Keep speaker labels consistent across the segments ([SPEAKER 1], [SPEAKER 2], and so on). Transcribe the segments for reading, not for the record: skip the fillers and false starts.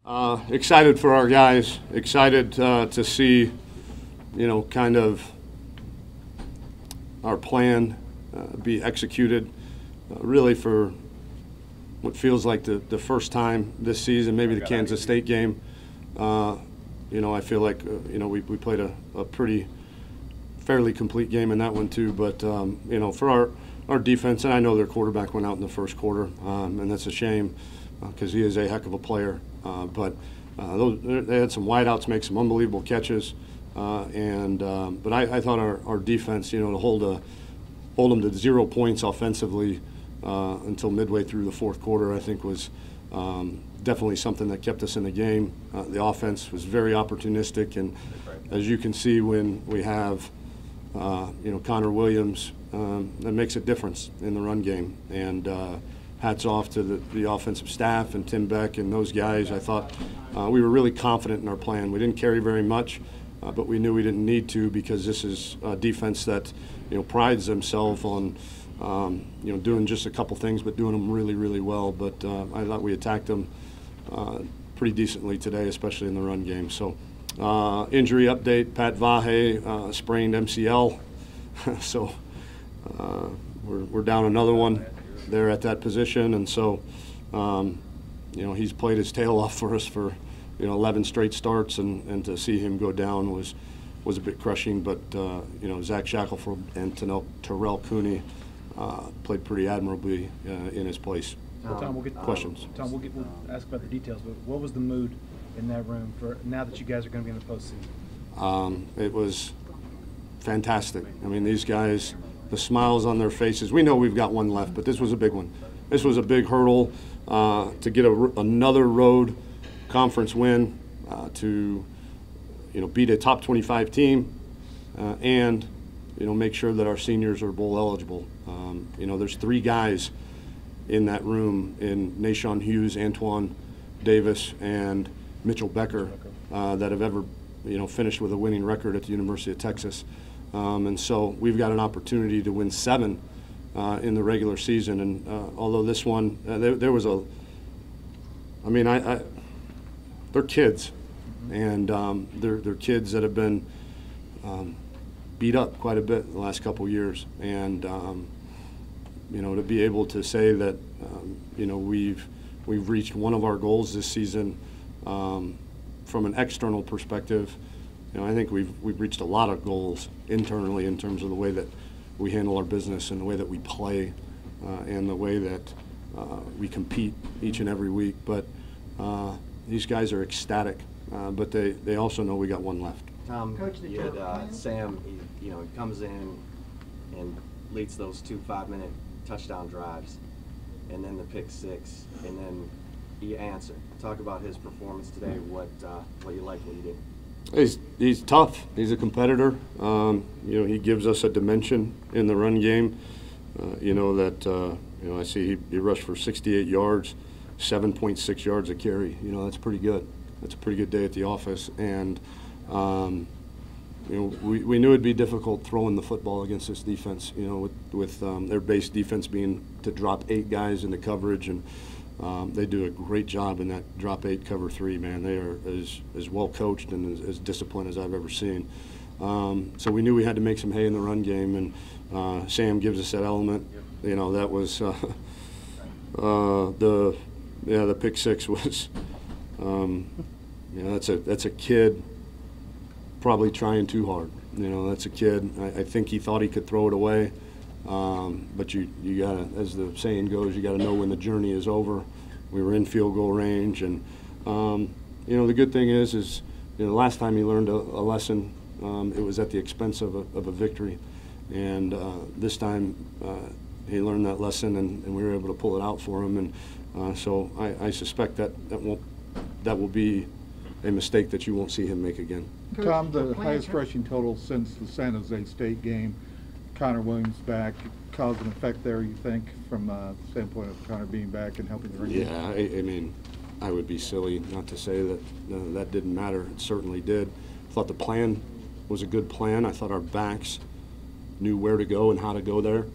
[SPEAKER 1] Excited for our guys. Excited to see, kind of our plan be executed. Really for what feels like the first time this season, maybe the Kansas State game. I feel like we played a fairly complete game in that one too. But for our defense, and I know their quarterback went out in the first quarter, and that's a shame because he is a heck of a player. But they had some wideouts make some unbelievable catches, but I thought our defense, to hold them to 0 points offensively until midway through the fourth quarter, I think was definitely something that kept us in the game. The offense was very opportunistic, and as you can see when we have Connor Williams, that makes a difference in the run game. And hats off to the offensive staff and Tim Beck and those guys. I thought we were really confident in our plan. We didn't carry very much, but we knew we didn't need to because this is a defense that prides themselves on doing just a couple things, but doing them really, really well. But I thought we attacked them pretty decently today, especially in the run game. So injury update: Pat Vahe sprained MCL, so we're down another one there at that position, and so he's played his tail off for us for 11 straight starts, and to see him go down was a bit crushing. But Zach Shackelford and Terrell Cooney played pretty admirably in his place.
[SPEAKER 2] Well, Tom, we'll get
[SPEAKER 1] questions.
[SPEAKER 2] Tom, we'll ask about the details. But what was the mood in that room for now that you guys are going to be in the postseason?
[SPEAKER 1] It was fantastic. I mean, these guys, the smiles on their faces. We know we've got one left, but this was a big one. This was a big hurdle to get another road conference win, to beat a top 25 team, and make sure that our seniors are bowl eligible. There's 3 guys in that room in Nashawn Hughes, Antoine Davis, and Mitchell Becker that have ever finished with a winning record at the University of Texas. And so we've got an opportunity to win 7 in the regular season. And although this one, there was they're kids, and they're kids that have been beat up quite a bit in the last couple of years. And to be able to say that we've reached one of our goals this season from an external perspective. I think we've reached a lot of goals internally in terms of the way that we handle our business and the way that we play and the way that we compete each and every week. But these guys are ecstatic, but they also know we got one left.
[SPEAKER 3] Tom, you had Sam. He comes in and leads those 2 5-minute touchdown drives, and then the pick 6, and then he answered. Talk about his performance today. What you liked what he did.
[SPEAKER 1] He's tough. He's a competitor. He gives us a dimension in the run game. I see he rushed for 68 yards, 7.6 yards a carry. That's pretty good. That's a pretty good day at the office. And we knew it'd be difficult throwing the football against this defense. With their base defense being to drop 8 guys into coverage, and they do a great job in that drop 8 cover 3. Man, they are as well coached and as disciplined as I've ever seen. So we knew we had to make some hay in the run game, and Sam gives us that element. That was the pick 6 was. That's a kid probably trying too hard. That's a kid. I think he thought he could throw it away. But you gotta, as the saying goes, you gotta know when the journey is over. We were in field goal range, and the good thing is the last time he learned a lesson, it was at the expense of a victory, and this time he learned that lesson, and we were able to pull it out for him, and so I suspect that will be a mistake that you won't see him make again.
[SPEAKER 4] Tom, the highest rushing total since the San Jose State game. Connor Williams back caused an effect there, you think, from the standpoint of Connor being back and helping the run game?
[SPEAKER 1] Yeah, I mean, I would be silly not to say that that didn't matter. It certainly did. I thought the plan was a good plan. I thought our backs knew where to go and how to go there.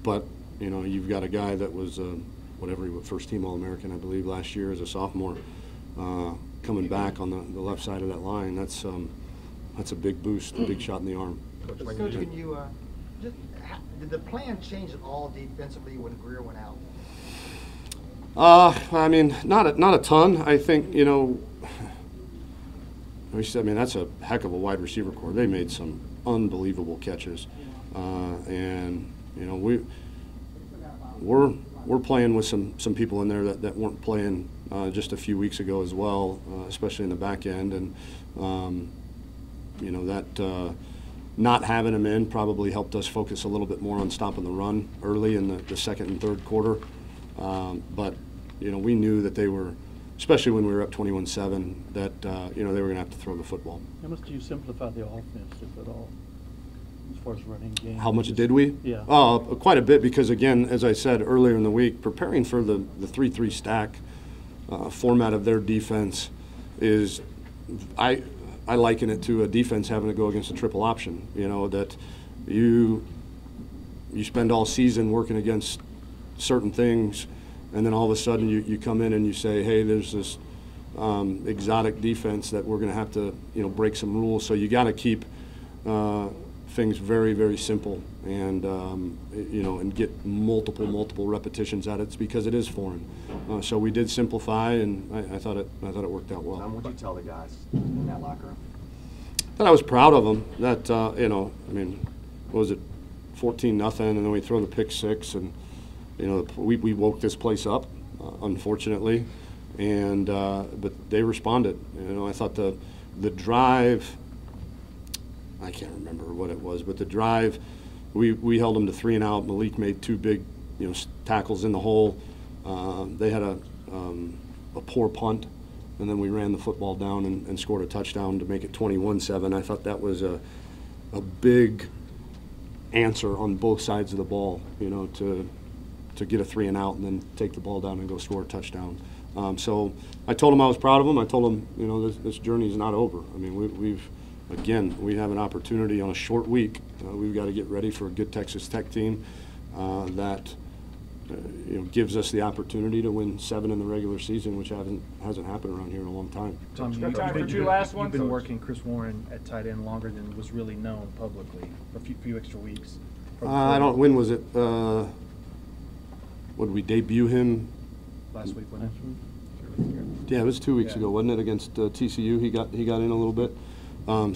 [SPEAKER 1] But you've got a guy that was whatever, first team All-American, I believe, last year as a sophomore, coming back on the left side of that line. That's a big boost, a big shot in the arm.
[SPEAKER 5] Coach, can you did the plan change at all defensively when Greer went out?
[SPEAKER 1] I mean, not a ton. I think, you know, that's a heck of a wide receiver core. They made some unbelievable catches, and you know, we're playing with some people in there that weren't playing just a few weeks ago as well, especially in the back end, and you know, that not having them in probably helped us focus a little bit more on stopping the run early in the second and third quarter. But you know, we knew that they were, especially when we were up 21-7, that you know, they were going to have to throw the football.
[SPEAKER 6] How much do you simplify the offense, if at all, as far as running game?
[SPEAKER 1] How much did we?
[SPEAKER 6] Yeah.
[SPEAKER 1] Quite a bit, because again, as I said earlier in the week, preparing for the 3-3 stack format of their defense is, I liken it to a defense having to go against a triple option. You know, that you spend all season working against certain things, and then all of a sudden you come in and you say, hey, there's this exotic defense that we're going to have to, you know, break some rules. So you got to keep things very, very simple, and you know, and get multiple repetitions at it, because it is foreign. So we did simplify, and I thought it worked out well.
[SPEAKER 3] What would you tell the guys in that locker room?
[SPEAKER 1] That I was proud of them. That you know, I mean, what was it, 14-0, and then we throw the pick six, and you know, we woke this place up, unfortunately, and but they responded. You know, I thought the drive, I can't remember what it was, but the drive, we held them to 3 and out. Malik made 2 big, you know, tackles in the hole. They had a poor punt, and then we ran the football down and scored a touchdown to make it 21-7. I thought that was a big answer on both sides of the ball, you know, to get a 3 and out and then take the ball down and go score a touchdown. So I told them I was proud of them. I told them, you know, this journey is not over. I mean, we have an opportunity on a short week. We've got to get ready for a good Texas Tech team that you know, gives us the opportunity to win 7 in the regular season, which hasn't happened around here in a long time.
[SPEAKER 2] Tom,
[SPEAKER 7] Got time for 2 last ones?
[SPEAKER 2] You've been working Chris Warren at tight end longer than was really known publicly, for a few extra weeks.
[SPEAKER 1] I don't. When was it? Would we debut him?
[SPEAKER 2] Last week, wasn't it?
[SPEAKER 1] Yeah, it was 2 weeks ago, wasn't it? Against TCU, he got in a little bit.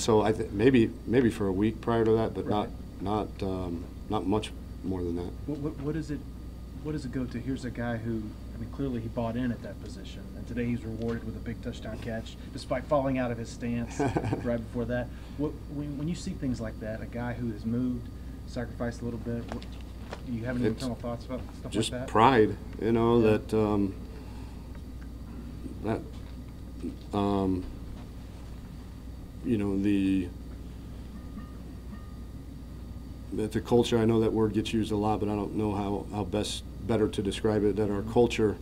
[SPEAKER 1] So I think maybe for a week prior to that, but
[SPEAKER 2] right.
[SPEAKER 1] not much more than that.
[SPEAKER 2] What does it go to? Here's a guy who, I mean, clearly he bought in at that position, and today he's rewarded with a big touchdown catch, despite falling out of his stance right before that. When you see things like that, a guy who has moved, sacrificed a little bit, do you have any internal thoughts about stuff like that?
[SPEAKER 1] Just pride, you know,
[SPEAKER 2] yeah.
[SPEAKER 1] that you know, the culture, I know that word gets used a lot, but I don't know how better to describe it, that our culture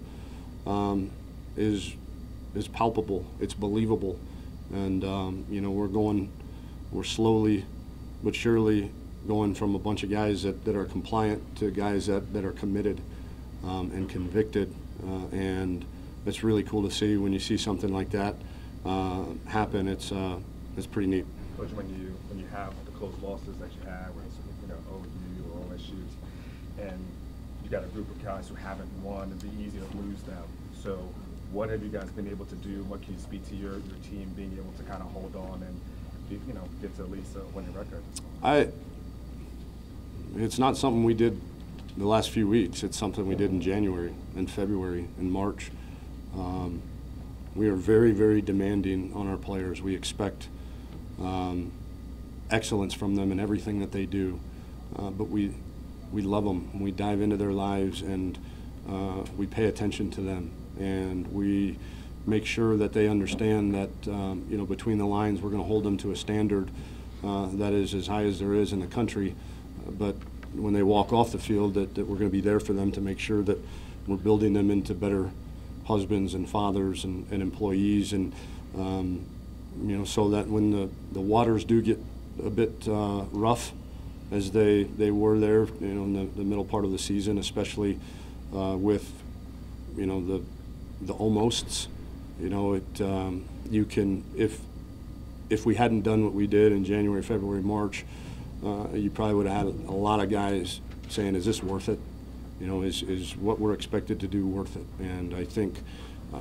[SPEAKER 1] is palpable, it's believable, and you know, we're slowly but surely going from a bunch of guys that are compliant to guys that are committed and convicted, and it's really cool to see when you see something like that happen. It's pretty neat.
[SPEAKER 7] Coach, when you have the close losses that you had, whether it's, you know, OU or OSU, and you got a group of guys who haven't won, it'd be easy to lose them. So what have you guys been able to do? What can you speak to your team being able to kind of hold on and, you know, get to at least a winning record?
[SPEAKER 1] It's not something we did the last few weeks. It's something we did in January and February and March. We are very, very demanding on our players. We expect excellence from them in everything that they do, but we love them, and we dive into their lives, and we pay attention to them, and we make sure that they understand that you know, between the lines, we're going to hold them to a standard that is as high as there is in the country, but when they walk off the field, that we're going to be there for them to make sure that we're building them into better husbands and fathers and employees, and you know, so that when the waters do get a bit rough, as they were there, you know, in the middle part of the season, especially with you know, the almosts. You know, you can, if we hadn't done what we did in January, February, March, you probably would have had a lot of guys saying, is this worth it? You know, is what we're expected to do worth it? And I think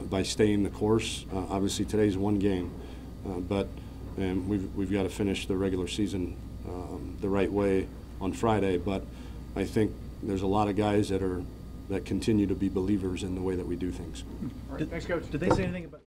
[SPEAKER 1] by staying the course, obviously today's one game, but we've got to finish the regular season the right way on Friday. But I think there's a lot of guys that continue to be believers in the way that we do things.
[SPEAKER 2] All right, thanks, Coach. Did they say anything about?